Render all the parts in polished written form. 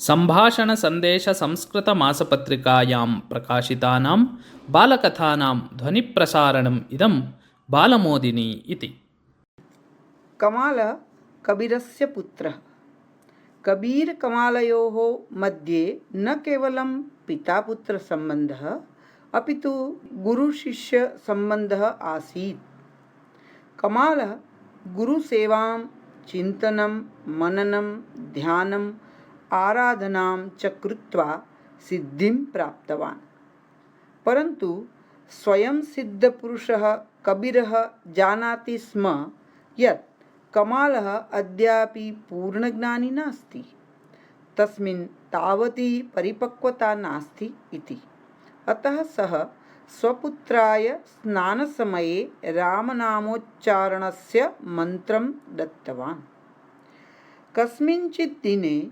सम्भाषणसन्देशसंस्कृतमासपत्रिकायां प्रकाशितानां बालकथानां ध्वनिप्रसारणम् इदं बालमोदिनी इति। कमालः कबीरस्य पुत्रः। कबीर कमालयोः मध्ये न केवलं पितापुत्रसम्बन्धः अपितु गुरुशिष्यसम्बन्धः आसीत्। कमालः गुरुसेवां चिन्तनं मननं ध्यानम् आराधनां च कृत्वा सिद्धिं प्राप्तवान्। परन्तु स्वयं सिद्धपुरुषः कबीरः जानाति स्म यत् कमालः अद्यापि पूर्णज्ञानी नास्ति, तस्मिन् तावती परिपक्वता नास्ति इति। अतः सः स्वपुत्राय स्नानसमये रामनामोच्चारणस्य मन्त्रं दत्तवान्। कस्मिंश्चित् दिने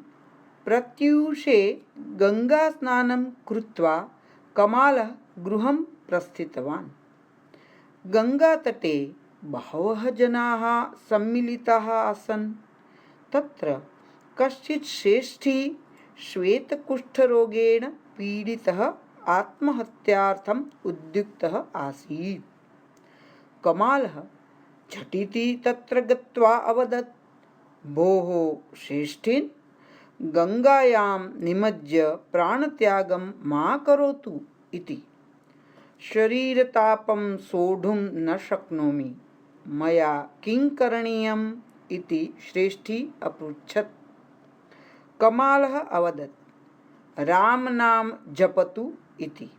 प्रत्यूषे गङ्गास्नानं कृत्वा कमालः गृहं प्रस्थितवान्। गङ्गातटे बहवः जनाः सम्मिलिताः आसन्। तत्र कश्चित् श्रेष्ठी श्वेतकुष्ठरोगेण पीडितः आत्महत्यार्थम् उद्युक्तः आसीत्। कमालः झटिति तत्र गत्वा अवदत्, भोः श्रेष्ठिन्, गङ्गायां निमज्य प्राणत्यागं मा करोतु इति। शरीरतापं सोढुं न शक्नोमि, मया किं करणीयम् इति श्रेष्ठी अपृच्छत्। कमालः अवदत्, रामनाम जपतु इति।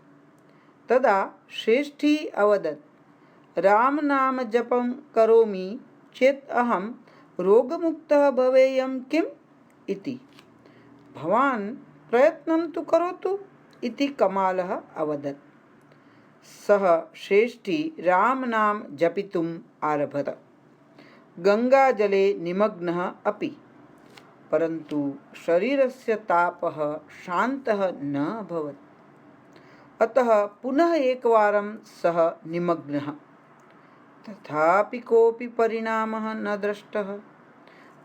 तदा श्रेष्ठी अवदत्, रामनाम जपं करोमि चेत् अहं रोगमुक्तः भवेयं किम् इति। भवान् प्रयत्नं तु करोतु इति कमालः अवदत्। सः श्रेष्ठी रामनाम जपितुम् आरभत, गङ्गाजले निमग्नः अपि। परन्तु शरीरस्य तापः शान्तः न अभवत्। अतः पुनः एकवारं सः निमग्नः, तथापि कोऽपि परिणामः न दृष्टः।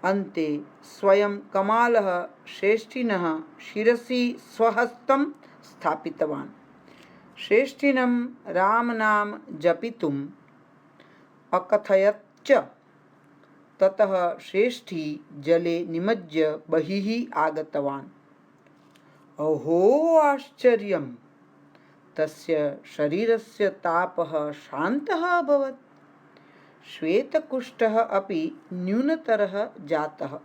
अन्ते स्वयं कमालः श्रेष्ठिनः शिरसि स्वहस्तं स्थापितवान्। श्रेष्ठिनं रामनाम जपितुम् अकथयत् च। ततः श्रेष्ठी जले निमज्य बहिः आगतवान्। अहो आश्चर्यं! तस्य शरीरस्य तापः शान्तः अभवत्। श्वेतकुष्ठः अपि न्यूनतरः जातः।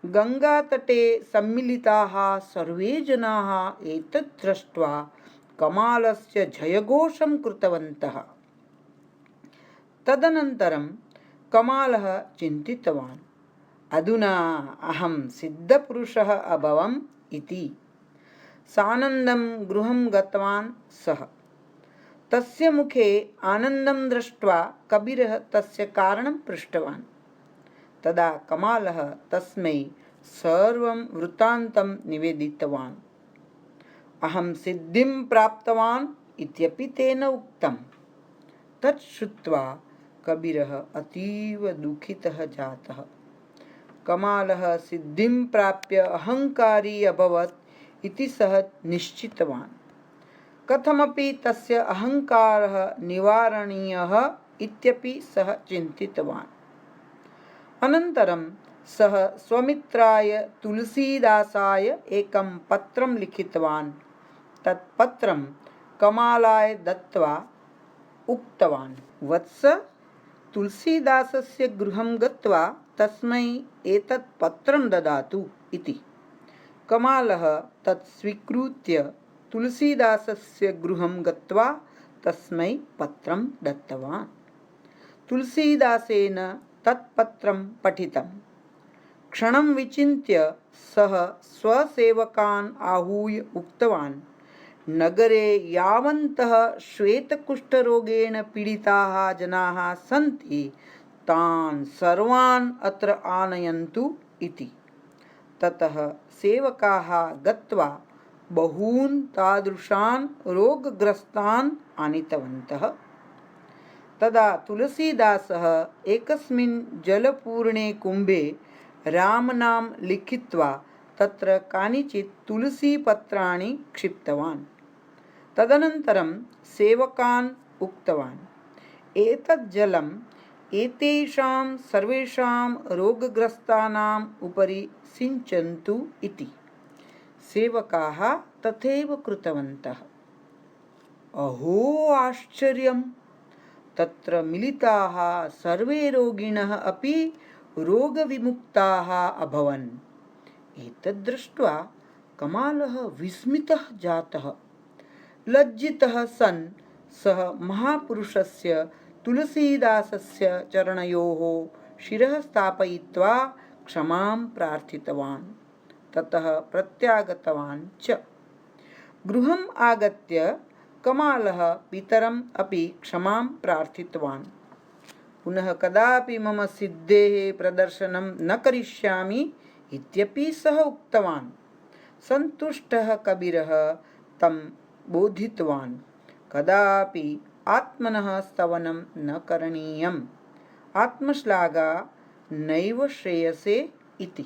गङ्गातटे सम्मिलिताः सर्वे जनाः एतत् दृष्ट्वा कमालस्य जयघोषं कृतवन्तः। तदनन्तरं कमालः चिन्तितवान्, अधुना अहं सिद्धपुरुषः अभवम् इति। सानन्दं गृहं गतवान् सः। तस्य मुखे आनन्दं दृष्ट्वा कबीरः तस्य कारणं पृष्टवान्। तदा कमालः तस्मै सर्वं वृत्तान्तं निवेदितवान्। अहं सिद्धिं प्राप्तवान् इत्यपि तेन उक्तम्। तत् श्रुत्वा कबीरः अतीव दुःखितः जातः। कमालः सिद्धिं प्राप्य अहङ्कारी अभवत् इति सः निश्चितवान्। कथमपि तस्य अहङ्कारः निवारणीयः इत्यपि सः चिन्तितवान्। अनन्तरं सः स्वमित्राय तुलसीदासाय एकं पत्रं लिखितवान्। तत् पत्रं कमालाय दत्त्वा उक्तवान्, वत्स, तुलसीदासस्य गृहं गत्वा तस्मै एतत् पत्रं ददातु इति। कमालः तत् स्वीकृत्य तुलसीदासस्य गृहं गत्वा तस्मै पत्रं दत्तवान्। तुलसीदासेन तत् पत्रं पठितं। क्षणं विचिन्त्य सः स्वसेवकान् आहूय उक्तवान्, नगरे यावन्तः श्वेतकुष्ठरोगेण पीडिताः जनाः सन्ति तान् सर्वान् अत्र आनयन्तु इति। ततः सेवकाः गत्वा बहून् तादृशान् रोगग्रस्तान् आनीतवन्तः। तदा तुलसीदासः एकस्मिन् जलपूर्णे कुम्भे रामनाम लिखित्वा तत्र कानिचित् तुलसीपत्राणि क्षिप्तवान्। तदनन्तरं सेवकान् उक्तवान्, एतत् जलम् एतेषां सर्वेषां रोगग्रस्तानाम् उपरि सिञ्चन्तु इति। सेवकाः तथैव कृतवन्तः। अहो आश्चर्यं! तत्र मिलिताः सर्वे रोगिणः अपि रोगविमुक्ताः अभवन्। एतद् दृष्ट्वा कमालः विस्मितः जातः। लज्जितः सन् सः महापुरुषस्य तुलसीदासस्य चरणयोः शिरः स्थापयित्वा क्षमां प्रार्थितवान्। ततः प्रत्यागतवान् च। गृहम् आगत्य कमालः पितरम् अपि क्षमां प्रार्थितवान्। पुनः कदापि मम सिद्धेः प्रदर्शनं न करिष्यामि इत्यपि सः उक्तवान्। सन्तुष्टः कबीरः तं बोधितवान्, कदापि आत्मनः स्तवनं न करणीयम्, आत्मश्लाघा नैव श्रेयसे इति।